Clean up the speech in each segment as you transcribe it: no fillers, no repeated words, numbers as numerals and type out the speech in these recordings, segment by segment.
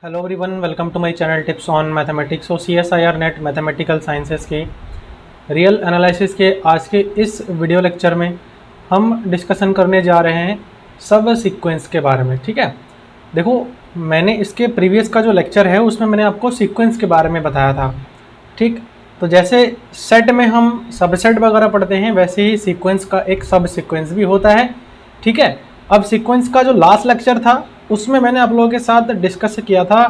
Hello everyone, welcome to my channel tips on mathematics. और CSIR NET mathematical sciences के real analysis के आज के इस वीडियो लेक्चर में हम डिस्कशन करने जा रहे हैं सब सीक्वेंस के बारे में। ठीक है, देखो मैंने इसके प्रीवियस का जो लेक्चर है उसमें मैंने आपको सीक्वेंस के बारे में बताया था। ठीक, तो जैसे सेट में हम सबसेट वगैरह पढ़ते हैं वैसे ही सीक्वेंस का एक सब सीक्वेंस भी होता है। ठीक है, अब सीक्वेंस का जो लास्ट लेक्चर था उसमें मैंने आप लोगों के साथ डिस्कस किया था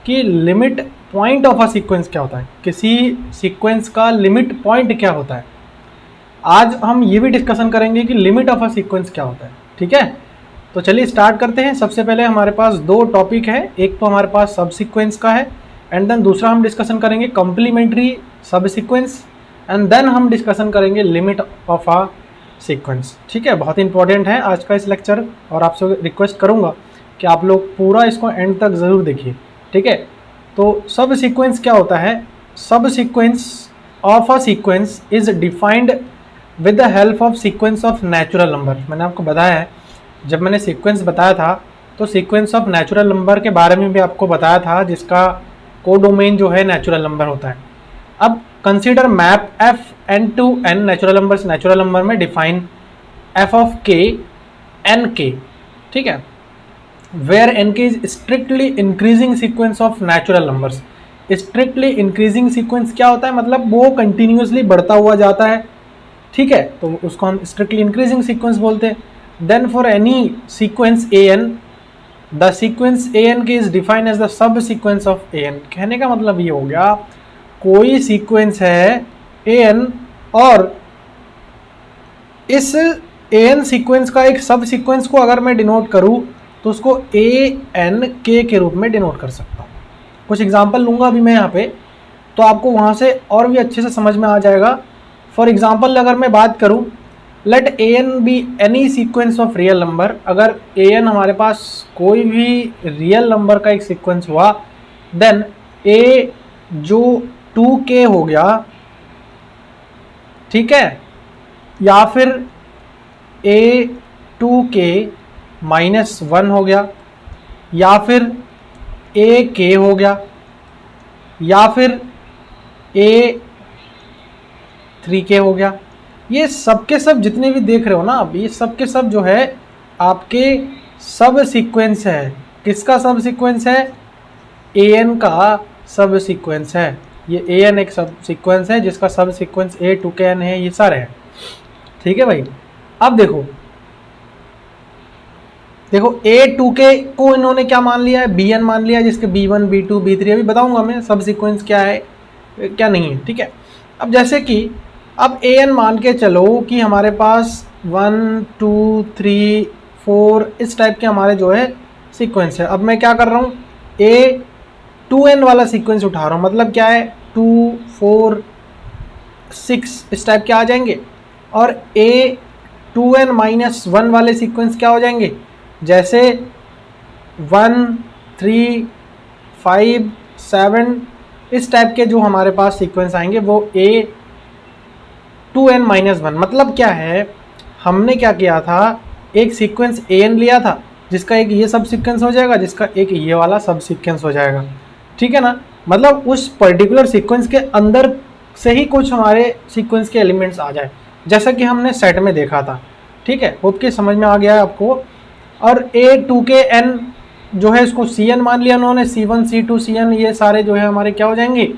कि limit point of a sequence क्या होता है, किसी सीक्वेंस का लिमिट पॉइंट क्या होता है। आज हम ये भी डिस्कशन करेंगे कि लिमिट ऑफ अ सीक्वेंस क्या होता है। ठीक है, तो चलिए स्टार्ट करते हैं। सबसे पहले हमारे पास दो टॉपिक है, एक तो हमारे पास सब सीक्वेंस का है एंड देन दूसरा हम डिस्कशन करेंगे कॉम्प्लीमेंट्री सब सीक्वेंस एंड देन हम डिस्कशन करेंगे लिमिट ऑफ अ सीक्वेंस। ठीक है, बहुत इंपॉर्टेंट है आज का इस लेक्चर और आपसे रिक्वेस्ट करूंगा कि आप लोग पूरा इसको एंड तक ज़रूर देखिए। ठीक है, तो सब सीक्वेंस क्या होता है? सब sequence of a sequence is defined with the help of sequence of natural number. मैंने आपको बताया है, जब मैंने सीक्वेंस बताया था तो सीक्वेंस ऑफ नेचुरल नंबर के बारे में भी आपको बताया था, जिसका कोडोमेन जो है नेचुरल नंबर होता है। अब consider map F N to N natural number में define F of K N K. ठीक है, वेयर एन के is strictly increasing sequence of natural numbers. Strictly increasing sequence क्या होता है? मतलब वो कंटिन्यूसली बढ़ता हुआ जाता है। ठीक है, तो उसको हम स्ट्रिक्टली इंक्रीजिंग सीक्वेंस बोलते हैं। Then for any sequence a n, the sequence a n के इज डिफाइंड एज द सब सीक्वेंस ऑफ ए एन। कहने का मतलब ये हो गया, कोई सीक्वेंस है ए एन और इस ए एन सीक्वेंस का एक सब सीक्वेंस को अगर मैं डिनोट करूं तो उसको ए एन के रूप में डिनोट कर सकता हूँ। कुछ एग्जांपल लूँगा अभी मैं यहाँ पे, तो आपको वहाँ से और भी अच्छे से समझ में आ जाएगा। फॉर एग्जांपल अगर मैं बात करूँ, let a N be any sequence of real number. अगर ए एन हमारे पास कोई भी रियल नंबर का एक सीक्वेंस हुआ, देन ए जो 2k हो गया, ठीक है, या फिर ए 2k -1 हो गया, या फिर ए के हो गया, या फिर ए 3k हो गया। ये सब के सब जितने भी देख रहे हो ना आप, ये सब के सब जो है आपके सब सीक्वेंस है। किसका सब सीक्वेंस है? ए एन का सब सीक्वेंस है। ये ए एन एक सब सीक्वेंस है जिसका सब सीक्वेंस ए 2k n है, ये सारे हैं। ठीक है भाई, अब देखो A2k को इन्होंने क्या मान लिया है? Bn मान लिया है, जिसके B1 B2 B3 अभी बताऊंगा मैं सब सीक्वेंस क्या है क्या नहीं है। ठीक है, अब जैसे कि अब An मान के चलो कि हमारे पास 1 2 3 4 इस टाइप के हमारे जो है सीक्वेंस है। अब मैं क्या कर रहा हूँ, A2n वाला सीक्वेंस उठा रहा हूँ। मतलब क्या है, 2 4 6 इस टाइप के आ जाएंगे, और A2n -1 वाले सीक्वेंस क्या हो जाएंगे? जैसे 1 3 5 7 इस टाइप के जो हमारे पास सीक्वेंस आएंगे वो A2n -1। मतलब क्या है, हमने क्या किया था, एक सीक्वेंस an लिया था जिसका एक ये सब सीक्वेंस हो जाएगा, जिसका एक ये वाला सब सीक्वेंस हो जाएगा। ठीक है ना, मतलब उस पर्टिकुलर सीक्वेंस के अंदर से ही कुछ हमारे सीक्वेंस के एलिमेंट्स आ जाए, जैसा कि हमने सेट में देखा था। ठीक है, होप के समझ में आ गया है आपको। और A2k n जो है इसको Cn मान लिया उन्होंने, C1 C2 Cn ये सारे जो है हमारे क्या हो जाएंगे,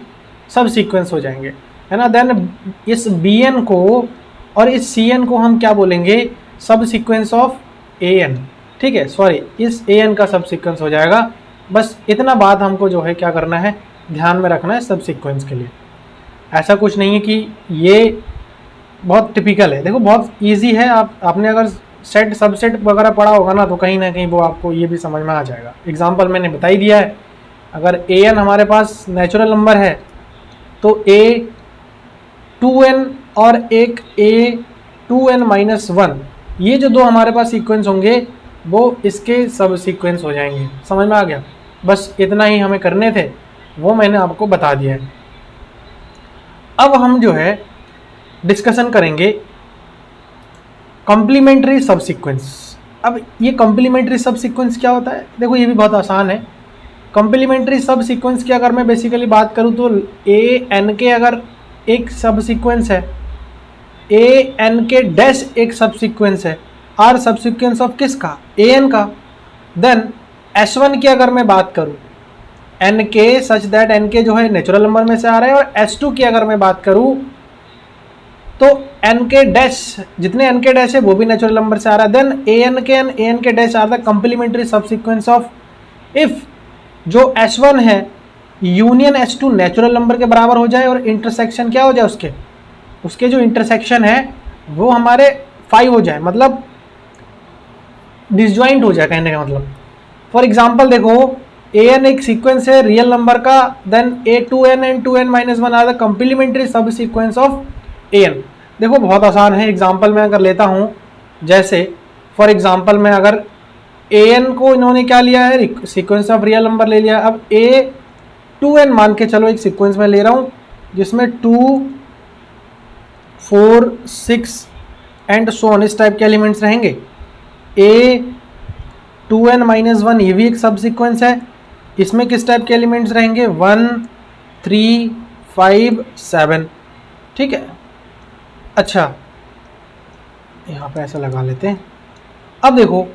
सब सीक्वेंस हो जाएंगे, है ना। देन इस Bn को और इस Cn को हम क्या बोलेंगे, सब सीक्वेंस ऑफ An। ठीक है, सॉरी, इस An का सब सीक्वेंस हो जाएगा। बस इतना बात हमको जो है क्या करना है, ध्यान में रखना है सब सीक्वेंस के लिए। ऐसा कुछ नहीं है कि ये बहुत टिपिकल है। देखो बहुत ईजी है, आपने अगर सेट सबसेट वगैरह पढ़ा होगा ना, तो कहीं ना कहीं वो आपको ये भी समझ में आ जाएगा। एग्जाम्पल मैंने बता ही दिया है। अगर an हमारे पास नेचुरल नंबर है तो A2n और एक A2n -1, ये जो दो हमारे पास सीक्वेंस होंगे वो इसके सब सीक्वेंस हो जाएंगे। समझ में आ गया? बस इतना ही हमें करने थे, वो मैंने आपको बता दिया है। अब हम जो है डिस्कशन करेंगे कॉम्प्लीमेंट्री सब सीक्वेंस। अब ये कॉम्प्लीमेंट्री सब सीक्वेंस क्या होता है? देखो ये भी बहुत आसान है। कॉम्प्लीमेंट्री सब सीक्वेंस की अगर मैं बेसिकली बात करूँ तो ए एन के अगर एक सब सीक्वेंस है, ए एन के डैश एक सब सीक्वेंस है, आर सब सीक्वेंस ऑफ किसका, ए एन का। देन एस वन की अगर मैं बात करूँ, एन के सच दैट एन के जो है नेचुरल नंबर में से आ रहा है, और एस टू की अगर मैं बात करूँ तो एन के डैश जितने एन के डैश है वो भी नेचुरल नंबर से आ रहा है। देन ए एन के एंड ए एन के dash are the complementary sub sequence of if जो S1 है यूनियन S2 नेचुरल नंबर के बराबर हो जाए और इंटरसेक्शन क्या हो जाए उसके जो इंटरसेक्शन है वो हमारे 5 हो जाए, मतलब डिसजॉइंट हो जाए कहने का मतलब। फॉर एग्जांपल देखो an एक सीक्वेंस है रियल नंबर का, then a2n and 2n-1 are the complementary sub sequence of an। देखो बहुत आसान है, एग्जांपल मैं अगर लेता हूँ, जैसे फॉर एग्जांपल मैं अगर an को इन्होंने क्या लिया है, सीक्वेंस ऑफ रियल नंबर ले लिया। अब a2n मान के चलो एक सीक्वेंस में ले रहा हूँ जिसमें 2 4 6 एंड सो ऑन इस टाइप के एलिमेंट्स रहेंगे। a2n-1 ये भी एक सब सीक्वेंस है, इसमें किस टाइप के एलिमेंट्स रहेंगे, 1 3 5 7। ठीक है, अच्छा यहाँ पे ऐसा लगा लेते हैं। अब देखो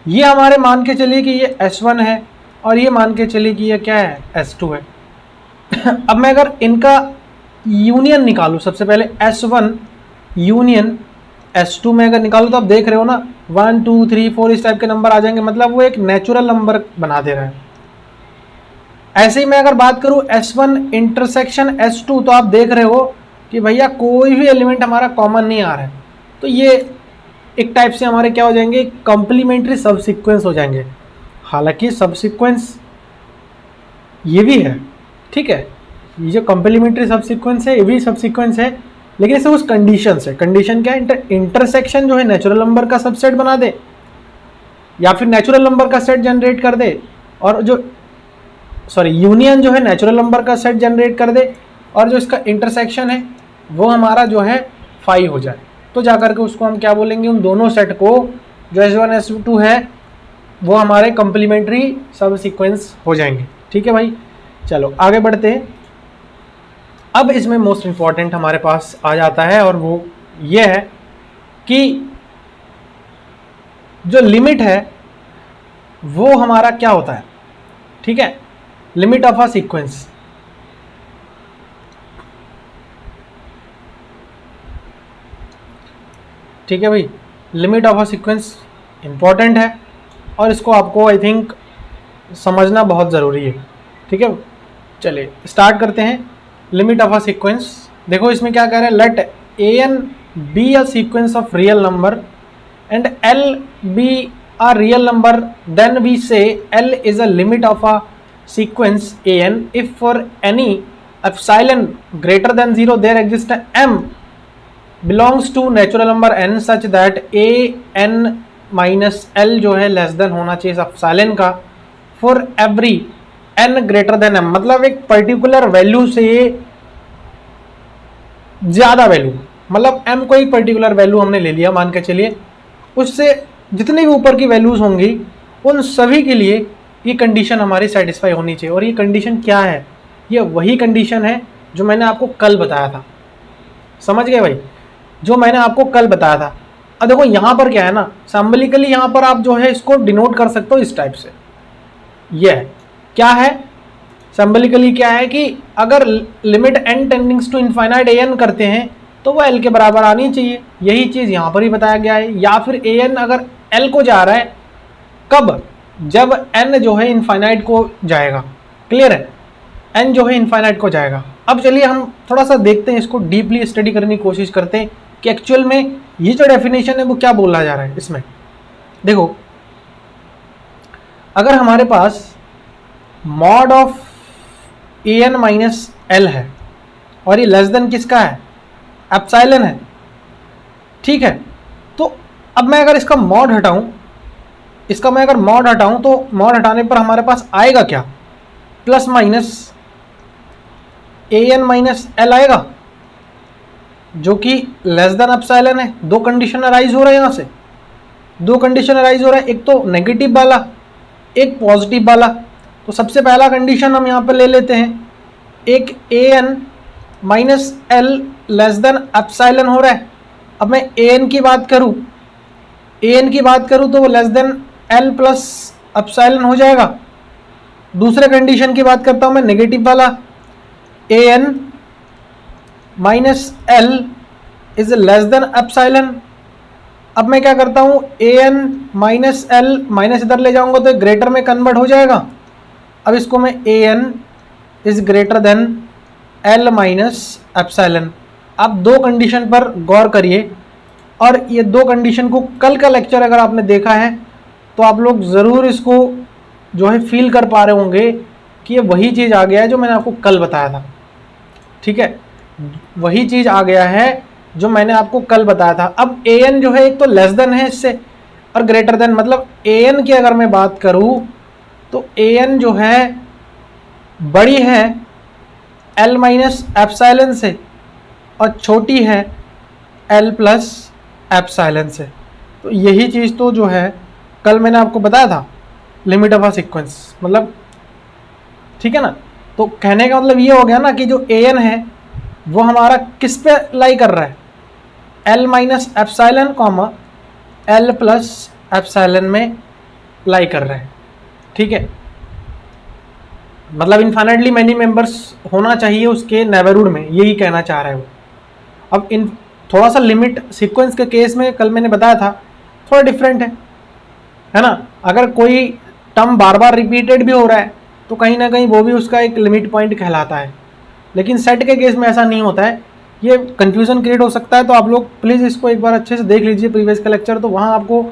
ये हमारे मान के चलिए कि ये S1 है और ये मान के चलिए कि ये क्या है, S2 है। अब मैं अगर इनका यूनियन निकालूं, सबसे पहले S1 यूनियन S2 में अगर निकालूं तो आप देख रहे हो ना 1 2 3 4 इस टाइप के नंबर आ जाएंगे, मतलब वो एक नेचुरल नंबर बना दे रहा है। ऐसे ही मैं अगर बात करूं S1 इंटरसेक्शन S2 तो आप देख रहे हो कि भैया कोई भी एलिमेंट हमारा कॉमन नहीं आ रहा है, तो ये एक टाइप से हमारे क्या हो जाएंगे, कंप्लीमेंट्री सब सीक्वेंस हो जाएंगे। हालांकि सब सीक्वेंस ये भी है, ठीक है, ये जो कंप्लीमेंट्री सब सीक्वेंस है ये भी सब सीक्वेंस है, लेकिन इसे उस कंडीशन से, कंडीशन क्या है, इंटरसेक्शन जो है नेचुरल नंबर का सबसेट बना दे या फिर नेचुरल नंबर का सेट जनरेट कर दे, और जो यूनियन जो है नेचुरल नंबर का सेट जनरेट कर दे, और जो इसका इंटरसेक्शन है वो हमारा जो है 5 हो जाए, तो जाकर के उसको हम क्या बोलेंगे, उन दोनों सेट को जो S1 S2 है वो हमारे कंप्लीमेंट्री सब सीक्वेंस हो जाएंगे। ठीक है भाई, चलो आगे बढ़ते हैं। अब इसमें मोस्ट इम्पॉर्टेंट हमारे पास आ जाता है और वो ये है कि जो लिमिट है वो हमारा क्या होता है। ठीक है, लिमिट ऑफ अ सीक्वेंस। ठीक है भाई, limit of a sequence important है और इसको आपको आई थिंक समझना बहुत ज़रूरी है। ठीक है, चलिए स्टार्ट करते हैं। लिमिट ऑफ अ सीक्वेंस, देखो इसमें क्या कह रहे हैं, let a N be a sequence of real number and l be a real number, then we say l is a limit of a sequence a n if for any epsilon greater than 0 there exist m belongs to natural number n such that a n minus l जो है less than होना चाहिए epsilon का for every n greater than m, मतलब एक particular value से ज़्यादा value, मतलब m को एक पर्टिकुलर वैल्यू हमने ले लिया मान के चलिए, उससे जितनी भी ऊपर की वैल्यूज़ होंगी उन सभी के लिए ये कंडीशन हमारी सेटिस्फाई होनी चाहिए। और ये कंडीशन क्या है, ये वही कंडीशन है जो मैंने आपको कल बताया था। समझ गए भाई, जो मैंने आपको कल बताया था। अब देखो यहाँ पर क्या है ना, सिंबॉलिकली यहाँ पर आप जो है इसको डिनोट कर सकते हो इस टाइप से। ये क्या है, सिंबॉलिकली क्या है कि अगर limit n tends to infinite an करते हैं तो वो l के बराबर आनी चाहिए, यही चीज़ यहाँ पर ही बताया गया है। या फिर an अगर l को जा रहा है, कब, जब n जो है इनफाइनाइट को जाएगा। क्लियर है, n जो है इनफाइनाइट को जाएगा। अब चलिए हम थोड़ा सा देखते हैं, इसको डीपली स्टडी करने की कोशिश करते हैं कि एक्चुअल में ये जो डेफिनेशन है वो क्या बोला जा रहा है इसमें। देखो अगर हमारे पास mod of a n minus l है और ये लेस देन किसका है, एप्सिलॉन है। ठीक है, तो अब मैं अगर इसका मॉड हटाऊं, तो मॉड हटाने पर हमारे पास आएगा क्या, प्लस माइनस ए एन माइनस एल आएगा जो कि लेस देन एप्सिलॉन है। दो कंडीशन अराइज हो रहा है, यहाँ से दो कंडीशन अराइज हो रहा है, एक तो नेगेटिव वाला एक पॉजिटिव वाला। तो सबसे पहला कंडीशन हम यहाँ पर ले लेते हैं, एक a n minus l less than epsilon हो रहा है। अब मैं ए एन की बात करूँ, तो वो less than L plus epsilon हो जाएगा। दूसरे कंडीशन की बात करता हूँ मैं, नेगेटिव वाला, a n minus l is less than epsilon. अब मैं क्या करता हूँ, a n minus l, minus इधर ले जाऊंगा तो ग्रेटर में कन्वर्ट हो जाएगा। अब इसको मैं a N is greater than l minus epsilon. आप दो कंडीशन पर गौर करिए, और ये दो कंडीशन को कल का लेक्चर अगर आपने देखा है तो आप लोग ज़रूर इसको जो है फील कर पा रहे होंगे कि ये वही चीज़ आ गया है जो मैंने आपको कल बताया था। ठीक है, वही चीज़ आ गया है जो मैंने आपको कल बताया था। अब ए एन जो है एक तो लेस देन है इससे, और ग्रेटर देन, मतलब ए एन की अगर मैं बात करूँ तो ए एन जो है बड़ी है एल माइनस एप्सिलॉन से और छोटी है एल प्लस एप्सिलॉन से। तो यही चीज़ तो जो है कल मैंने आपको बताया था, लिमिट ऑफ अ सीक्वेंस, मतलब ठीक है ना। तो कहने का मतलब ये हो गया ना कि जो ए एन है वो हमारा किस पे लाई कर रहा है, L minus epsilon comma L plus epsilon में लाई कर रहा है। ठीक है, मतलब इनफाइनाइटली मैनी मेंबर्स होना चाहिए उसके नेबरहुड में, यही कहना चाह रहा है वो। अब इन थोड़ा सा लिमिट सीक्वेंस के केस में कल मैंने बताया था थोड़ा डिफरेंट है ना। अगर कोई टर्म बार बार रिपीटेड भी हो रहा है तो कहीं ना कहीं वो भी उसका एक लिमिट पॉइंट कहलाता है, लेकिन सेट के केस में ऐसा नहीं होता है। ये कन्फ्यूज़न क्रिएट हो सकता है, तो आप लोग प्लीज़ इसको एक बार अच्छे से देख लीजिए प्रीवियस का लेक्चर, तो वहाँ आपको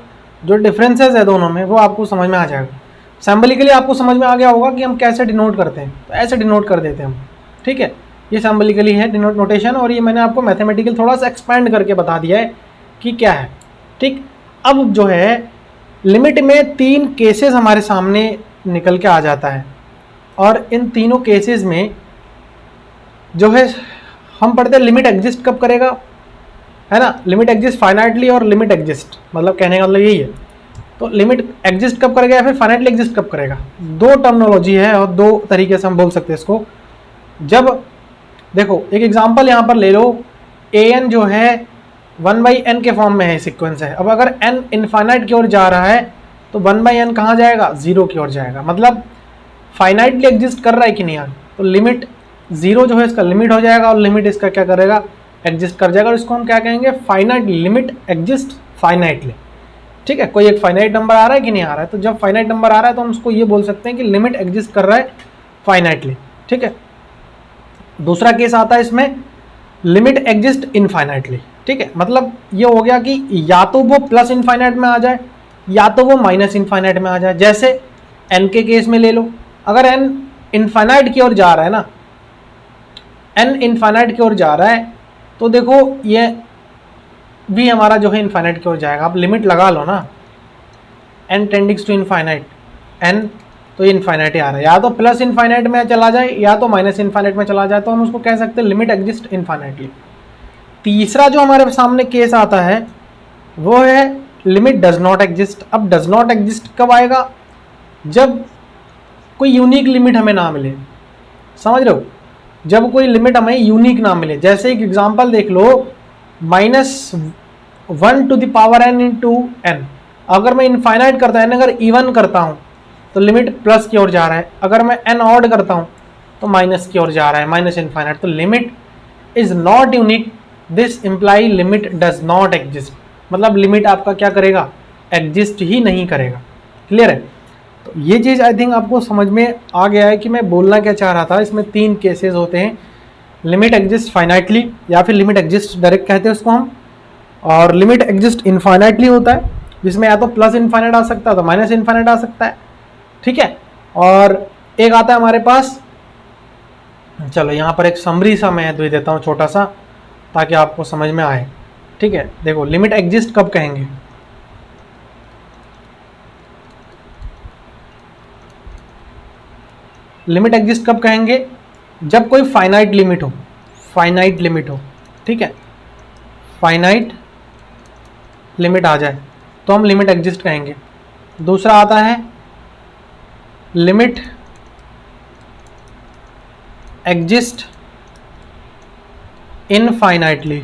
जो डिफरेंसेस है दोनों में वो आपको समझ में आ जाएगा। सिंबलिकली आपको समझ में आ गया होगा कि हम कैसे डिनोट करते हैं, तो ऐसे डिनोट कर देते हैं हम। ठीक है, ये सिंबलिकली है डिनोट नोटेशन, और ये मैंने आपको मैथमेटिकल थोड़ा सा एक्सपेंड करके बता दिया है कि क्या है। ठीक, अब जो है लिमिट में तीन केसेस हमारे सामने निकल के आ जाता है, और इन तीनों केसेस में जो है हम पढ़ते हैं लिमिट एग्जिस्ट कब करेगा, है ना। लिमिट एग्जिस्ट फाइनाइटली और लिमिट एग्जिस्ट, मतलब कहने का मतलब यही है। तो लिमिट एग्जिस्ट कब करेगा या फिर फाइनाइटली एग्जिस्ट कब करेगा, दो टर्मिनोलॉजी है और दो तरीके से हम बोल सकते हैं इसको। जब देखो एक एग्जांपल यहाँ पर ले लो, ए एन जो है 1/n के फॉर्म में है, सीक्वेंस है। अब अगर n इनफाइनाइट की ओर जा रहा है तो 1/n कहाँ जाएगा, 0 की ओर जाएगा, मतलब फाइनाइटली एग्जिस्ट कर रहा है कि नहीं यार। तो लिमिट 0 जो है इसका लिमिट हो जाएगा, और लिमिट इसका क्या करेगा, एग्जिस्ट कर जाएगा, और इसको हम क्या कहेंगे, फाइनाइट लिमिट एग्जिस्ट फाइनाइटली। ठीक है, कोई एक फाइनाइट नंबर आ रहा है कि नहीं आ रहा है, तो जब फाइनाइट नंबर आ रहा है तो हम उसको ये बोल सकते हैं कि लिमिट एग्जिस्ट कर रहा है फाइनाइटली। ठीक है, दूसरा केस आता है इसमें लिमिट एग्जिस्ट इनफाइनाइटली। ठीक है, मतलब ये हो गया कि या तो वो प्लस इनफाइनाइट में आ जाए या तो वो माइनस इनफाइनाइट में आ जाए। जैसे n के केस में ले लो, अगर n इनफाइनाइट की ओर जा रहा है ना, n इनफाइनाइट की ओर जा रहा है तो देखो ये भी हमारा जो है इनफाइनाइट की ओर जाएगा। आप लिमिट लगा लो ना, n tends to infinite, n तो ये इनफाइनाइट ही आ रहा है, या तो प्लस इनफाइनाइट में चला जाए या तो माइनस इनफाइनाइट में चला जाए, तो हम उसको कह सकते हैं लिमिट एग्जिस्ट इनफाइनाइटली। तीसरा जो हमारे सामने केस आता है वो है लिमिट डज नॉट एग्जिस्ट। अब डज नॉट एग्जिस्ट कब आएगा, जब कोई यूनिक लिमिट हमें ना मिले, समझ रहे हो, जब कोई लिमिट हमें यूनिक ना मिले। जैसे एक एग्जांपल देख लो, -1 to the power n into n, अगर मैं इनफाइनाइट करता हूँ, अगर इवन करता हूँ तो लिमिट प्लस की ओर जा रहा है, अगर मैं n ऑड करता हूँ तो माइनस की ओर जा रहा है, माइनस इनफाइनाइट। तो limit is not unique, this imply limit does not exist, मतलब लिमिट आपका क्या करेगा, एग्जिस्ट ही नहीं करेगा। क्लियर है, तो ये चीज़ आई थिंक आपको समझ में आ गया है कि मैं बोलना क्या चाह रहा था। इसमें तीन केसेस होते हैं, लिमिट एग्जिस्ट फाइनाइटली या फिर लिमिट एग्जिस्ट डायरेक्ट कहते हैं उसको हम, और लिमिट एग्जिस्ट इनफाइनाइटली होता है जिसमें या तो प्लस इनफाइनाइट आ सकता है तो माइनस इनफाइनाइट आ सकता है। ठीक है, और एक आता है हमारे पास, चलो यहाँ पर एक समरी सा मैं दे देता हूँ छोटा सा ताकि आपको समझ में आए। ठीक है, देखो लिमिट एग्जिस्ट कब कहेंगे, लिमिट एग्जिस्ट कब कहेंगे, जब कोई फाइनाइट लिमिट हो, फाइनाइट लिमिट हो। ठीक है, फाइनाइट लिमिट आ जाए तो हम लिमिट एग्जिस्ट कहेंगे। दूसरा आता है लिमिट एग्जिस्ट इनफाइनाइटली।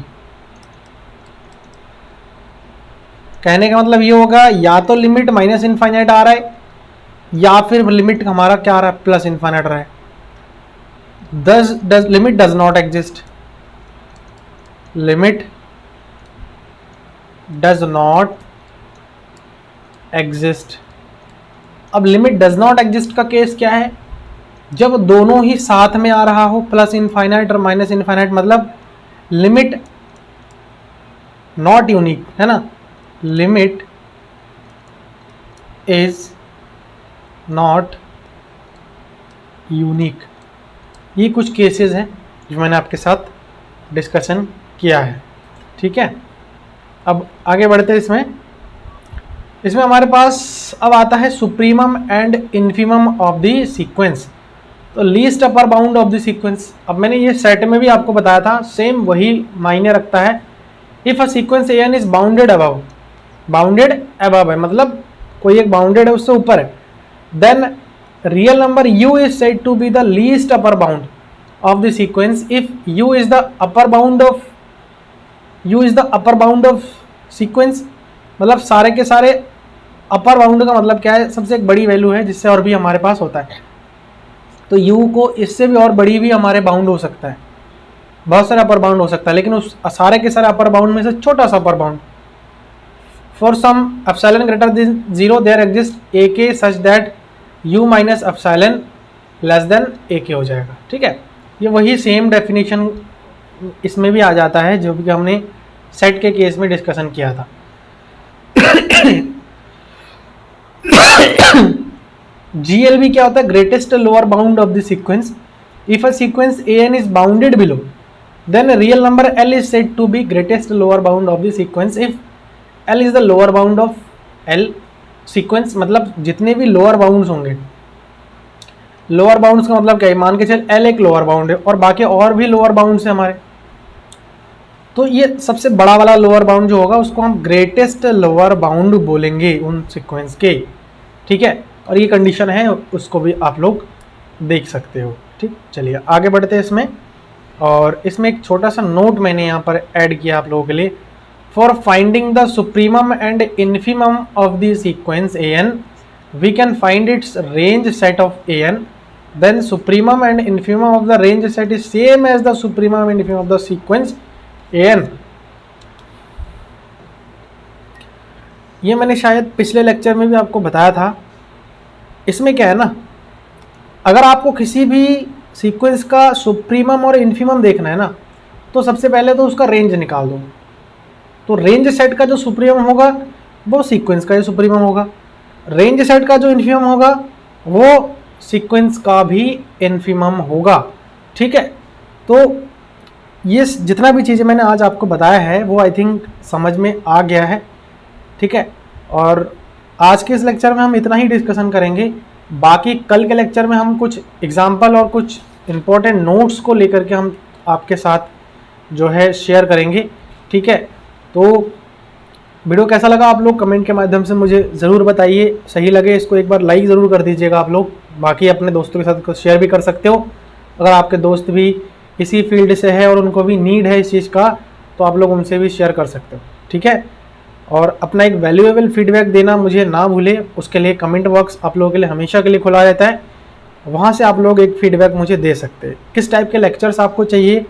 कहने का मतलब ये होगा या तो लिमिट माइनस इनफाइनाइट आ रहा है या फिर लिमिट हमारा क्या आ रहा है, प्लस इनफाइनाइट रहा है। Limit does not exist, limit does not exist. अब लिमिट डज नॉट एग्जिस्ट का केस क्या है, जब दोनों ही साथ में आ रहा हो, प्लस इनफाइनाइट और माइनस इनफाइनाइट, मतलब लिमिट नॉट यूनिक है ना, लिमिट इज नॉट यूनिक। ये कुछ केसेस हैं जो मैंने आपके साथ डिस्कशन किया है, ठीक है। अब आगे बढ़ते हैं इसमें हमारे पास अब आता है supremum and infimum of the sequence. तो least upper bound of the sequence, अब मैंने ये सेट में भी आपको बताया था, सेम वही मायने रखता है। If a sequence a N is bounded above, bounded above है मतलब कोई एक बाउंडेड है उससे ऊपर है, then real number u is said to be the least upper bound of the sequence if u is the upper bound of sequence. मतलब सारे के सारे अपर बाउंड का मतलब क्या है, सबसे एक बड़ी वैल्यू है जिससे और भी हमारे पास होता है। तो u को इससे भी और बड़ी भी हमारे बाउंड हो सकता है, बहुत सारे अपर बाउंड हो सकता है, लेकिन उस सारे के सारे अपर बाउंड में से छोटा सा upper bound, for some epsilon greater than 0 there exist ak such that u minus epsilon less than ak हो जाएगा, ठीक है। ये वही सेम डेफिनेशन इसमें भी आ जाता है जो भी हमने सेट के केस में डिस्कशन किया था। GLB क्या होता है, greatest lower bound of the sequence. If a sequence an is bounded below then real number l is said to be greatest lower bound of the sequence if l is the lower bound of l sequence. मतलब जितने भी lower bounds होंगे, lower bounds का मतलब क्या है, मान के चल l एक लोअर बाउंड है और बाकी और भी लोअर बाउंड्स है हमारे, तो ये सबसे बड़ा वाला लोअर बाउंड जो होगा उसको हम ग्रेटेस्ट लोअर बाउंड बोलेंगे उन सीक्वेंस के, ठीक है। और ये कंडीशन है, उसको भी आप लोग देख सकते हो, ठीक। चलिए आगे बढ़ते हैं इसमें, और इसमें एक छोटा सा नोट मैंने यहाँ पर ऐड किया आप लोगों के लिए। For finding the supremum and infimum of the sequence an we can find its range set of an, then supremum and infimum of the range set is same as the supremum and infimum of the sequence an। ये मैंने शायद पिछले lecture में भी आपको बताया था। इसमें क्या है ना, अगर आपको किसी भी सीक्वेंस का सुप्रीमम और इन्फीमम देखना है ना, तो सबसे पहले तो उसका रेंज निकाल दो। तो रेंज सेट का जो सुप्रीमम होगा वो सीक्वेंस का ही सुप्रीमम होगा, रेंज सेट का जो इन्फीमम होगा वो सीक्वेंस का भी इन्फीमम होगा, ठीक है। तो ये जितना भी चीज़ें मैंने आज आपको बताया है वो आई थिंक समझ में आ गया है, ठीक है। और आज के इस लेक्चर में हम इतना ही डिस्कशन करेंगे, बाकी कल के लेक्चर में हम कुछ एग्जाम्पल और कुछ इम्पोर्टेंट नोट्स को लेकर के हम आपके साथ जो है शेयर करेंगे, ठीक है। तो वीडियो कैसा लगा आप लोग कमेंट के माध्यम से मुझे ज़रूर बताइए, सही लगे इसको एक बार लाइक ज़रूर कर दीजिएगा आप लोग, बाकी अपने दोस्तों के साथ शेयर भी कर सकते हो। अगर आपके दोस्त भी इसी फील्ड से है और उनको भी नीड है इस चीज़ का, तो आप लोग उनसे भी शेयर कर सकते हो, ठीक है। और अपना एक वैल्यूएबल फीडबैक देना मुझे ना भूले, उसके लिए कमेंट बॉक्स आप लोगों के लिए हमेशा के लिए खुला रहता है, वहाँ से आप लोग एक फीडबैक मुझे दे सकते हैं। किस टाइप के लेक्चर्स आपको चाहिए,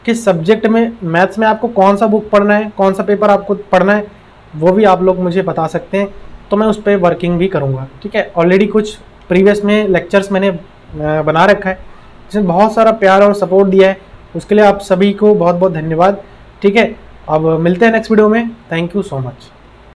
किस सब्जेक्ट में, मैथ्स में आपको कौन सा बुक पढ़ना है, कौन सा पेपर आपको पढ़ना है, वो भी आप लोग मुझे बता सकते हैं, तो मैं उस पर वर्किंग भी करूँगा, ठीक है। ऑलरेडी कुछ प्रीवियस में लेक्चर्स मैंने बना रखा है जिसमें बहुत सारा प्यार और सपोर्ट दिया है, उसके लिए आप सभी को बहुत बहुत धन्यवाद, ठीक है। अब मिलते हैं नेक्स्ट वीडियो में, थैंक यू सो मच।